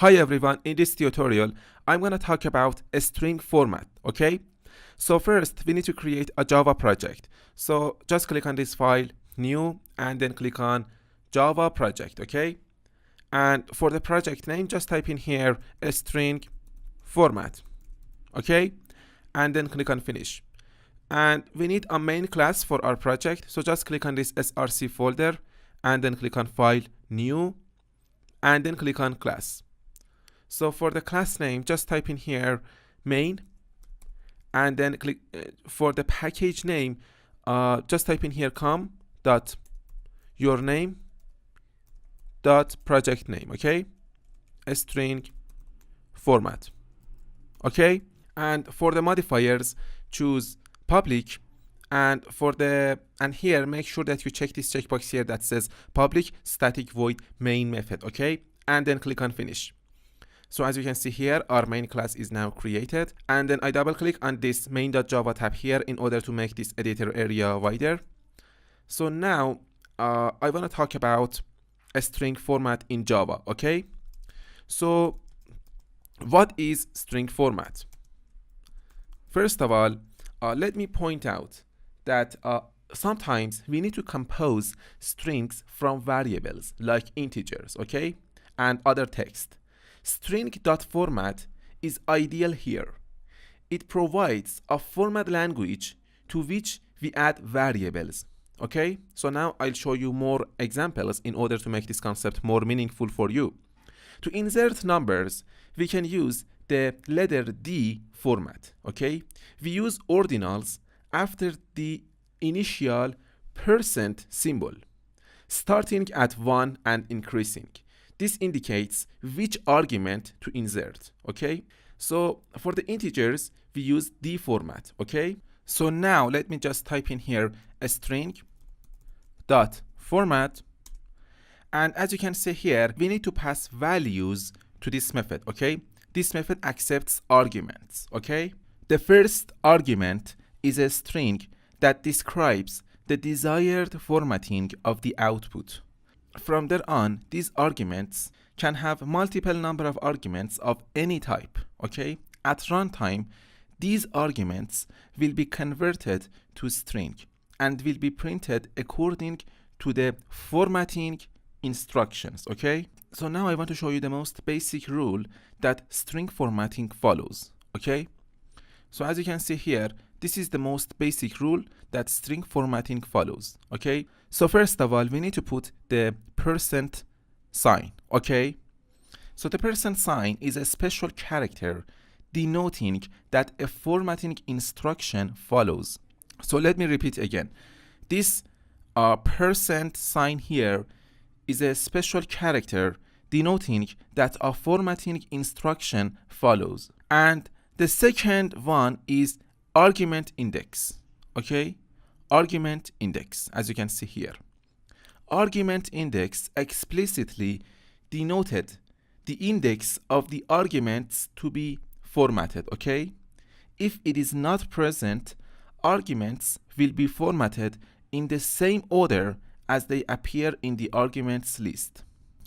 Hi everyone, in this tutorial, I'm going to talk about a string format, okay? So first, we need to create a Java project. So just click on this file, new, and then click on Java project, okay? And for the project name, just type in here a string format, okay? And then click on finish. And we need a main class for our project. So just click on this src folder and then click on file, new, and then click on class. So for the class name, just type in here main, and then click for the package name, just type in here com.yourname.project name, okay? A string format, okay? And for the modifiers, choose public, and here make sure that you check this checkbox here that says public static void main method, okay? And then click on finish. So as you can see here, our main class is now created, and then I double click on this main.java tab here in order to make this editor area wider. So now I want to talk about a string format in Java, okay? So what is string format? First of all, let me point out that sometimes we need to compose strings from variables like integers, okay, and other text. String.format is ideal here. It provides a format language to which we add variables. Okay, so now I'll show you more examples in order to make this concept more meaningful for you. To insert numbers, we can use the letter D format. Okay, we use ordinals after the initial % symbol, starting at 1 and increasing. This indicates which argument to insert, okay? So for the integers, we use D format, okay? So now let me just type in here a string dot format, and as you can see here, we need to pass values to this method, okay? This method accepts arguments, okay? The first argument is a string that describes the desired formatting of the output. From there on, these arguments can have multiple number of arguments of any type, okay? At runtime, these arguments will be converted to string and will be printed according to the formatting instructions, okay? So now I want to show you the most basic rule that string formatting follows, okay? So as you can see here, this is the most basic rule that string formatting follows, okay? So first of all, we need to put the %sign, okay? So the %sign is a special character denoting that a formatting instruction follows. So let me repeat again. This %sign here is a special character denoting that a formatting instruction follows. And the second one is argument index, okay? Argument index, as you can see here. Argument index explicitly denoted the index of the arguments to be formatted, okay? If it is not present, arguments will be formatted in the same order as they appear in the arguments list.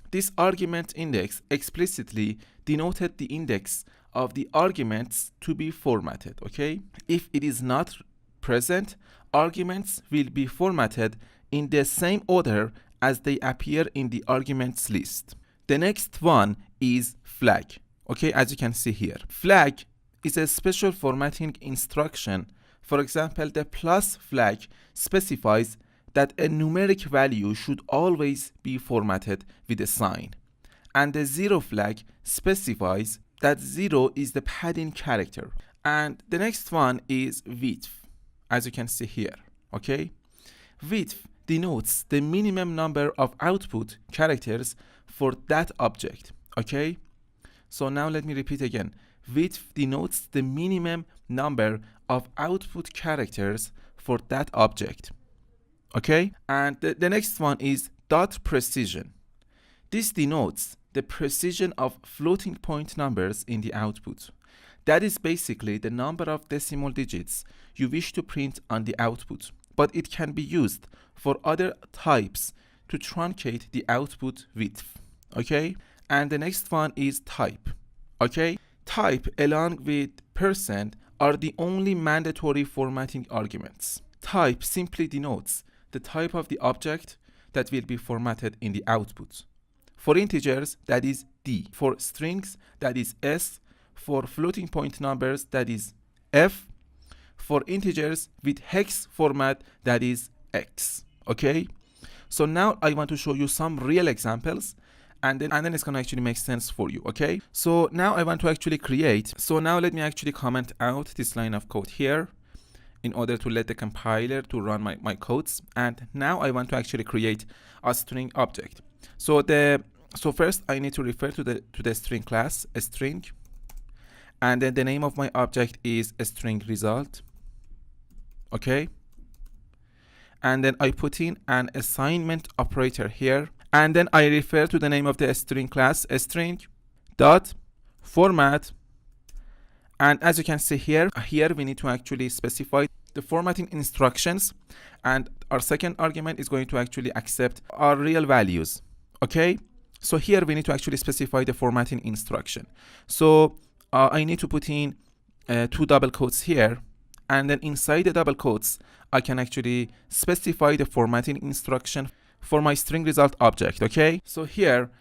This argument index explicitly denoted the index of the arguments to be formatted, okay? If it is not present, arguments will be formatted in the same order as they appear in the arguments list. The next one is flag, okay, as you can see here. Flag is a special formatting instruction. For example, the plus flag specifies that a numeric value should always be formatted with a sign. And the 0 flag specifies that 0 is the padding character. And the next one is width, as you can see here, okay? Width denotes the minimum number of output characters for that object, okay? So now let me repeat again. Width denotes the minimum number of output characters for that object, okay? And the next one is dot precision. This denotes the precision of floating point numbers in the output. That is basically the number of decimal digits you wish to print on the output, but it can be used for other types to truncate the output width, okay? And the next one is type. Okay, type along with percent are the only mandatory formatting arguments. Type simply denotes the type of the object that will be formatted in the output. For integers, that is D. For strings, that is S. For floating point numbers, that is F. For integers with hex format, that is X. Okay, so now I want to show you some real examples, and then it's gonna actually make sense for you. Okay, so now I want to actually create. So now let me actually comment out this line of code here in order to let the compiler to run my codes. And now I want to actually create a string object. So first I need to refer to the string class, a string, and then the name of my object is a string result. Okay, and then I put in an assignment operator here, and then I refer to the name of the string class, a string dot format. And as you can see here we need to actually specify the formatting instructions, and our second argument is going to actually accept our real values. Okay, so here we need to actually specify the formatting instruction. So I need to put in 2 double quotes here, and then inside the double quotes I can actually specify the formatting instruction for my string result object. Okay, so here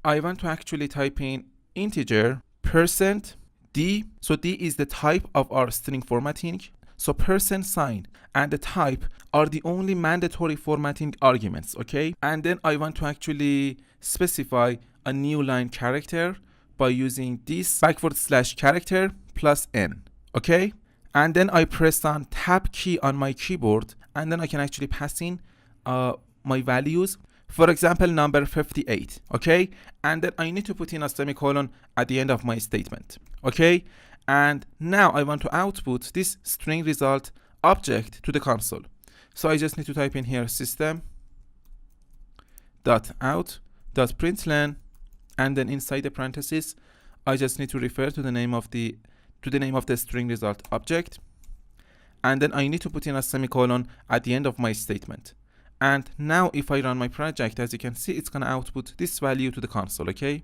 I want to actually type in integer percent D. So D is the type of our string formatting. So percent sign and the type are the only mandatory formatting arguments. Okay, and then I want to actually specify a new line character by using this / character plus n. Okay, and then I press on tab key on my keyboard, and then I can actually pass in my values. For example, number 58. Okay, and then I need to put in a semicolon at the end of my statement. Okay, and now I want to output this string result object to the console. So I just need to type in here system.out.println, and then inside the parentheses I just need to refer to the name of the string result object, and then I need to put in a semicolon at the end of my statement. And now if I run my project, as you can see, it's gonna output this value to the console. Okay,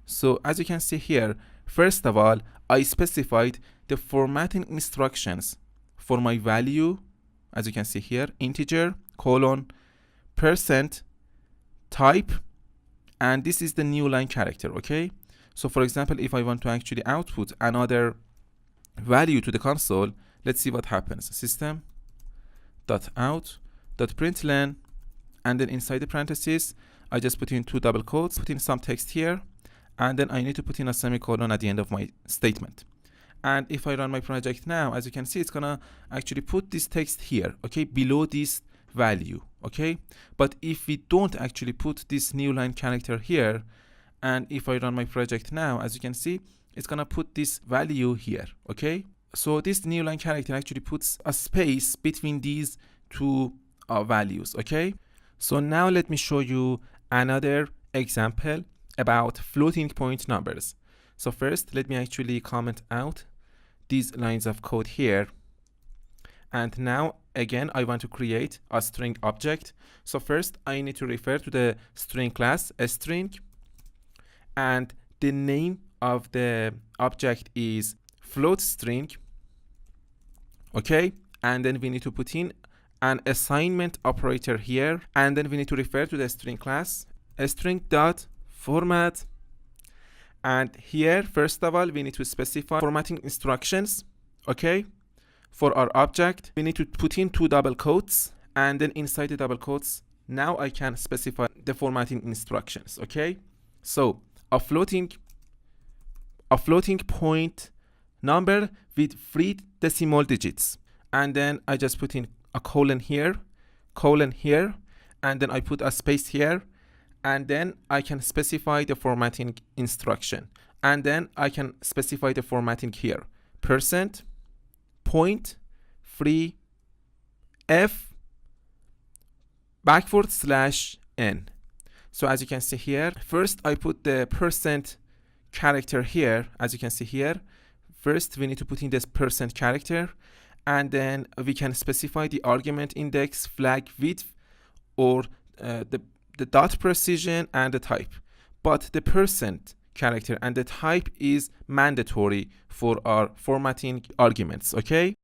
so as you can see here, first of all I specified the formatting instructions for my value, as you can see here, integer colon percent type, and this is the new line character. Okay, so for example, if I want to actually output another value to the console, let's see what happens. System.out.println, and then inside the parentheses I just put in 2 double quotes, put in some text here, and then I need to put in a semicolon at the end of my statement. And if I run my project now, as you can see, it's gonna actually put this text here, okay, below this value. Okay, but if we don't actually put this new line character here, and if I run my project now, as you can see, it's gonna put this value here. Okay, so this new line character actually puts a space between these two values. Okay, so now let me show you another example about floating point numbers. So first let me actually comment out these lines of code here, and now again I want to create a string object. So first I need to refer to the string class, a string, and the name of the object is float string. Okay, and then we need to put in an assignment operator here, and then we need to refer to the string class, a string dot format, and here first of all we need to specify formatting instructions. Okay, for our object we need to put in 2 double quotes, and then inside the double quotes now I can specify the formatting instructions. Okay, so a floating point number with 3 decimal digits, and then I just put in a colon here, and then I put a space here, and then I can specify the formatting instruction, and then I can specify the formatting here, percent point 3 f /n. So as you can see here, first I put the percent character here. As you can see here, first we need to put in this percent character, and then we can specify the argument index, flag width, or the dot precision and the type. but the percent character and the type is mandatory for our formatting arguments, okay?